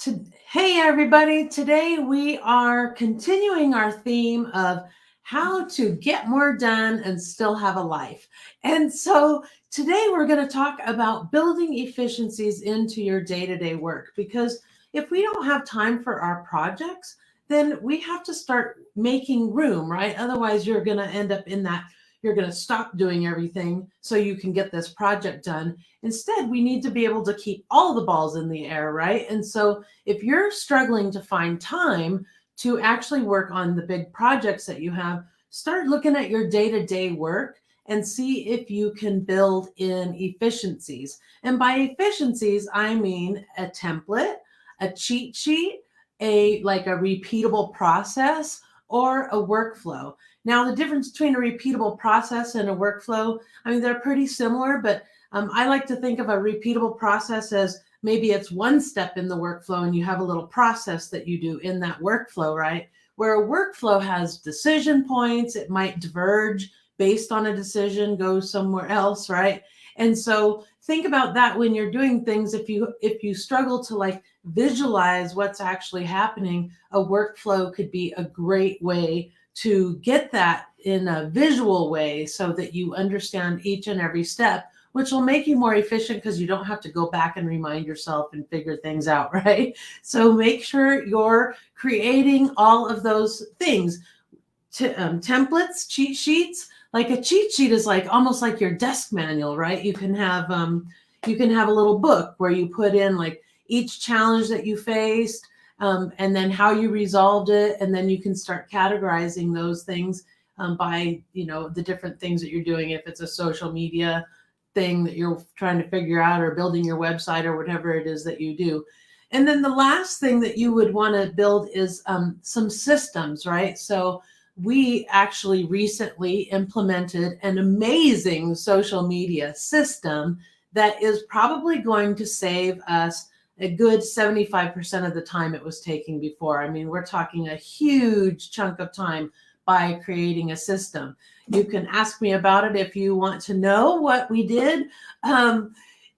Hey, everybody. Today we are continuing our theme of how to get more done and still have a life. And so today we're going to talk about building efficiencies into your day to day work because if we don't have time for our projects, then we have to start making room, right? Otherwise, you're going to end up in that. You're going to stop doing everything so you can get this project done. Instead, we need to be able to keep all the balls in the air, right? And so if you're struggling to find time to actually work on the big projects that you have, start looking at your day to day work and see if you can build in efficiencies. And by efficiencies, I mean a template, a cheat sheet, a repeatable process, or a workflow. Now, the difference between a repeatable process and a workflow, I mean, they're pretty similar, but I like to think of a repeatable process as maybe it's one step in the workflow and you have a little process that you do in that workflow, right? Where a workflow has decision points, it might diverge based on a decision, go somewhere else, right? And so think about that when you're doing things. If you struggle to visualize what's actually happening, a workflow could be a great way to get that in a visual way so that you understand each and every step, which will make you more efficient because you don't have to go back and remind yourself and figure things out, right? So make sure you're creating all of those things. Templates, cheat sheets. Like a cheat sheet is like almost like your desk manual, right? You can have a little book where you put in like each challenge that you faced, and then how you resolved it, and then you can start categorizing those things by the different things that you're doing. If it's a social media thing that you're trying to figure out, or building your website, or whatever it is that you do. And then the last thing that you would want to build is some systems, right? So we actually recently implemented an amazing social media system that is probably going to save us a good 75% of the time it was taking before. I mean, we're talking a huge chunk of time by creating a system. You can ask me about it if you want to know what we did.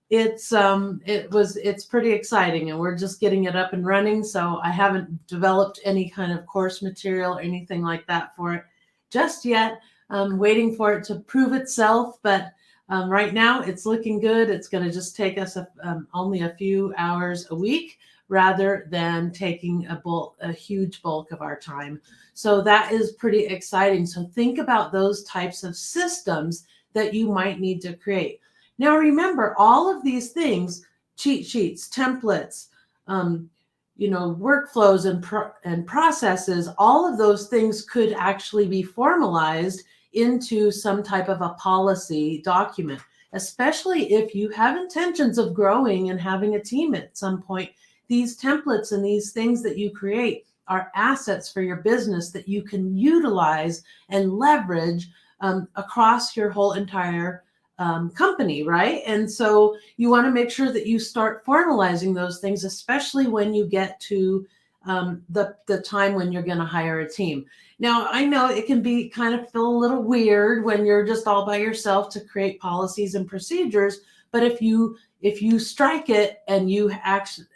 It's pretty exciting, and we're just getting it up and running. So I haven't developed any kind of course material or anything like that for it just yet. I'm waiting for it to prove itself, but right now it's looking good. It's going to just take us only a few hours a week rather than taking a huge bulk of our time. So that is pretty exciting. So think about those types of systems that you might need to create. Now, remember, all of these things, cheat sheets, templates, workflows and processes, all of those things could actually be formalized into some type of a policy document, especially if you have intentions of growing and having a team at some point. These templates and these things that you create are assets for your business that you can utilize and leverage across your whole entire company, right? And so you want to make sure that you start formalizing those things, especially when you get to the time when you're going to hire a team. Now, I know it can be kind of feel a little weird when you're just all by yourself to create policies and procedures, but if you strike it and you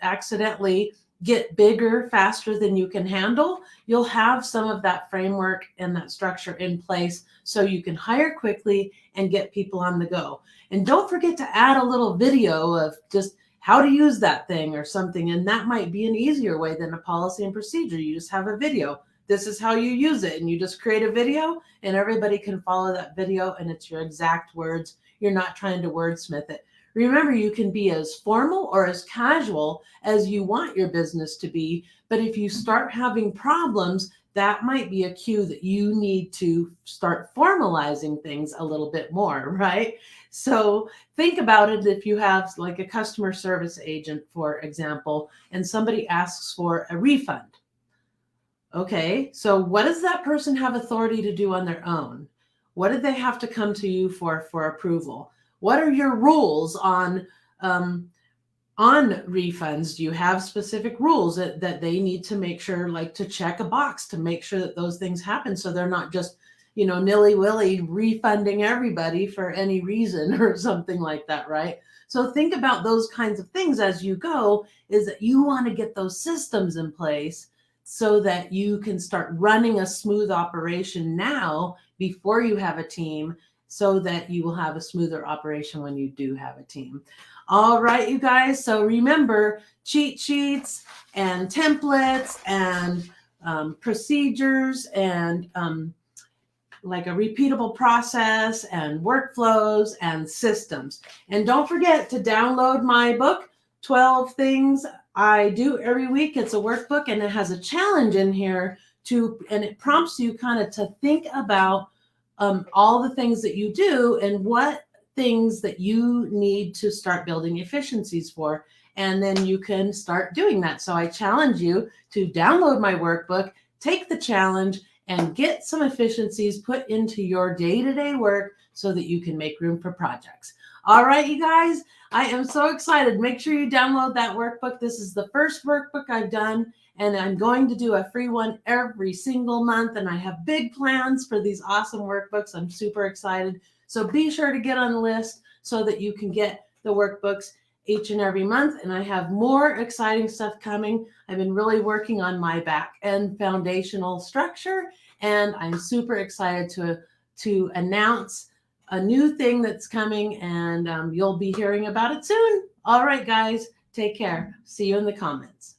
accidentally get bigger faster than you can handle, you'll have some of that framework and that structure in place so you can hire quickly and get people on the go. And don't forget to add a little video of just how to use that thing or something. And that might be an easier way than a policy and procedure. You just have a video. This is how you use it. And you just create a video and everybody can follow that video and it's your exact words. You're not trying to wordsmith it. Remember, you can be as formal or as casual as you want your business to be. But if you start having problems, that might be a cue that you need to start formalizing things a little bit more, right? So think about it. If you have like a customer service agent, for example, and somebody asks for a refund. Okay, so what does that person have authority to do on their own? What did they have to come to you for approval? What are your rules on refunds? Do you have specific rules that they need to make sure, like to check a box to make sure that those things happen, so they're not just nilly-willy refunding everybody for any reason or something like that, right? So think about those kinds of things as you go, is that you want to get those systems in place so that you can start running a smooth operation now before you have a team, so that you will have a smoother operation when you do have a team. All right, you guys. So remember, cheat sheets and templates and procedures and like a repeatable process and workflows and systems. And don't forget to download my book, 12 Things I Do Every Week. It's a workbook and it has a challenge in here and it prompts you kind of to think about all the things that you do and what things that you need to start building efficiencies for. And then you can start doing that. So I challenge you to download my workbook, take the challenge, and get some efficiencies put into your day-to-day work so that you can make room for projects. All right, you guys, I am so excited. Make sure you download that workbook. This is the first workbook I've done, and I'm going to do a free one every single month, and I have big plans for these awesome workbooks. I'm super excited. So be sure to get on the list so that you can get the workbooks each and every month. And I have more exciting stuff coming. I've been really working on my back end foundational structure, and I'm super excited to announce a new thing that's coming, and you'll be hearing about it soon. All right, guys, take care. See you in the comments.